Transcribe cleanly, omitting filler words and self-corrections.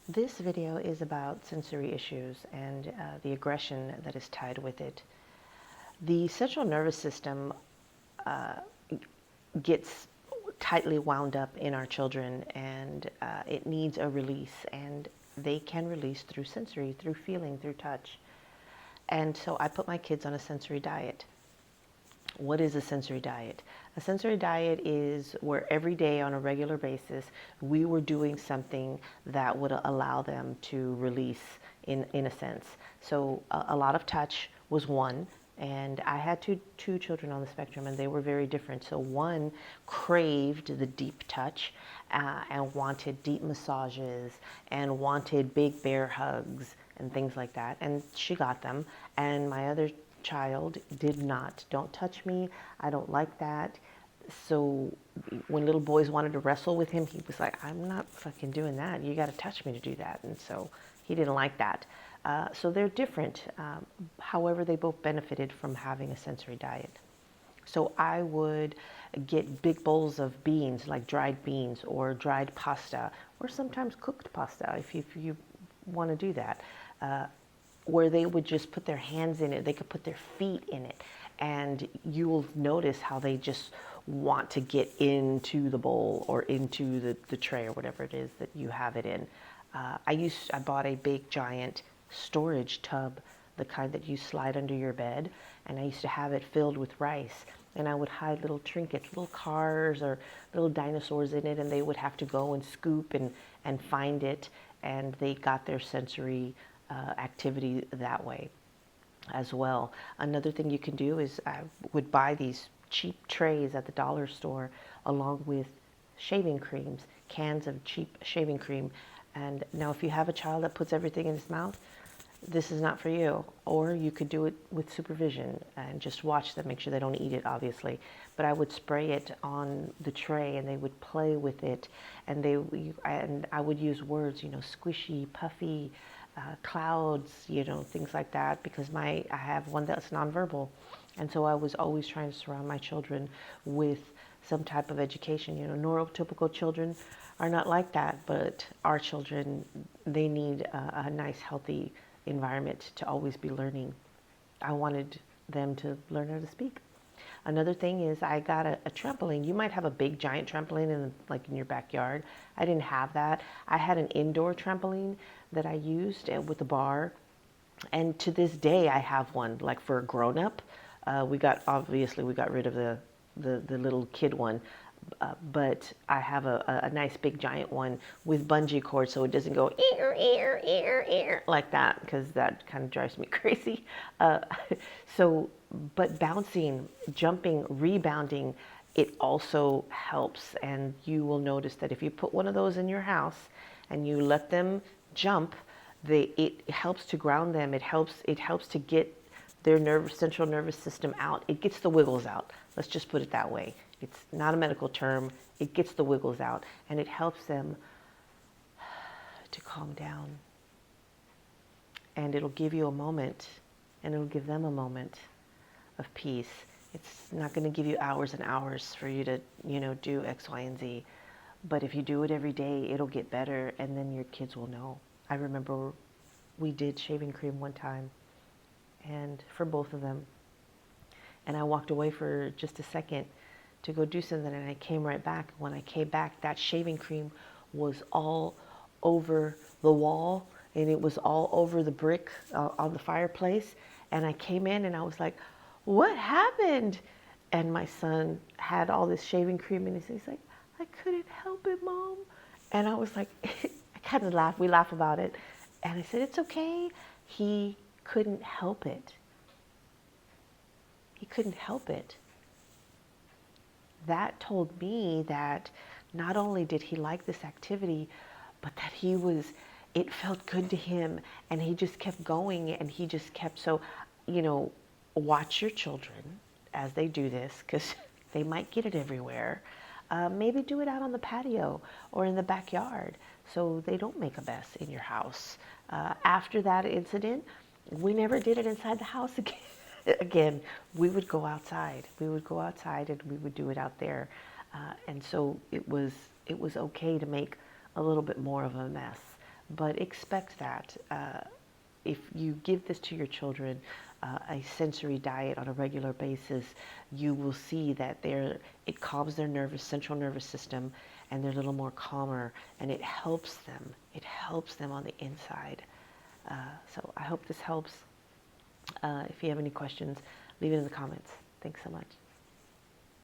This video is about sensory issues and the aggression that is tied with it. The central nervous system gets tightly wound up in our children, and it needs a release, and they can release through sensory, through feeling, through touch. And so I put my kids on a sensory diet. What is a sensory diet? A sensory diet is where every day on a regular basis we were doing something that would allow them to release in a sense. So a lot of touch was one, and I had two children on the spectrum, and they were very different. So one craved the deep touch and wanted deep massages and wanted big bear hugs and things like that, and she got them. And my other child did not. Don't touch me. I don't like that. So when little boys wanted to wrestle with him, he was like, I'm not fucking doing that. You got to touch me to do that. And so he didn't like that. So they're different. However, they both benefited from having a sensory diet. So I would get big bowls of beans, like dried beans or dried pasta, or sometimes cooked pasta if you want to do that. Where they would just put their hands in it, they could put their feet in it, and you will notice how they just want to get into the bowl or into the tray or whatever it is that you have it in. I bought a big giant storage tub, the kind that you slide under your bed, and I used to have it filled with rice, and I would hide little trinkets, little cars or little dinosaurs in it, and they would have to go and scoop and find it, and they got their sensory activity that way as well. Another thing you can do is I would buy these cheap trays at the dollar store along with shaving creams, cans of cheap shaving cream. And now if you have a child that puts everything in his mouth, this is not for you. Or you could do it with supervision and just watch them, make sure they don't eat it, obviously. But I would spray it on the tray, and they would play with it, and I would use words, squishy, puffy, clouds, things like that, because I have one that's nonverbal. And so I was always trying to surround my children with some type of education. Neurotypical children are not like that, but our children, they need a nice, healthy environment to always be learning. I wanted them to learn how to speak. Another thing is I got a trampoline. You might have a big giant trampoline in your backyard. I didn't have that. I had an indoor trampoline that I used with a bar. And to this day I have one, like for a grown up. We got rid of the little kid one. But I have a nice big giant one with bungee cord, so it doesn't go ear, ear, ear, ear like that, because that kind of drives me crazy. But bouncing, jumping, rebounding, it also helps. And you will notice that if you put one of those in your house and you let them jump, it helps to ground them. It helps to get their central nervous system out. It gets the wiggles out. Let's just put it that way. It's not a medical term. It gets the wiggles out, and it helps them to calm down. And it'll give you a moment, and it'll give them a moment of peace. It's not going to give you hours and hours for you to, do X, Y, and Z. But if you do it every day, it'll get better, and then your kids will know. I remember we did shaving cream one time, and for both of them. And I walked away for just a second to go do something, and I came right back. When I came back, that shaving cream was all over the wall, and it was all over the brick on the fireplace. And I came in and I was like, what happened? And my son had all this shaving cream, and he's like, I couldn't help it, Mom. And I was like, I kind of laughed. We laugh about it. And I said, it's okay. He couldn't help it. He couldn't help it. That told me that not only did he like this activity, but that it felt good to him, and he just kept going, and he just kept, so, watch your children as they do this, because they might get it everywhere. Maybe do it out on the patio or in the backyard so they don't make a mess in your house. After that incident, we never did it inside the house again. Again, we would go outside. We would go outside and we would do it out there. And so it was okay to make a little bit more of a mess. but expect that. If you give this to your children, a sensory diet on a regular basis, you will see that it calms their central nervous system, and they're a little more calmer, and it helps them. It helps them on the inside. So I hope this helps. If you have any questions, leave it in the comments. Thanks so much.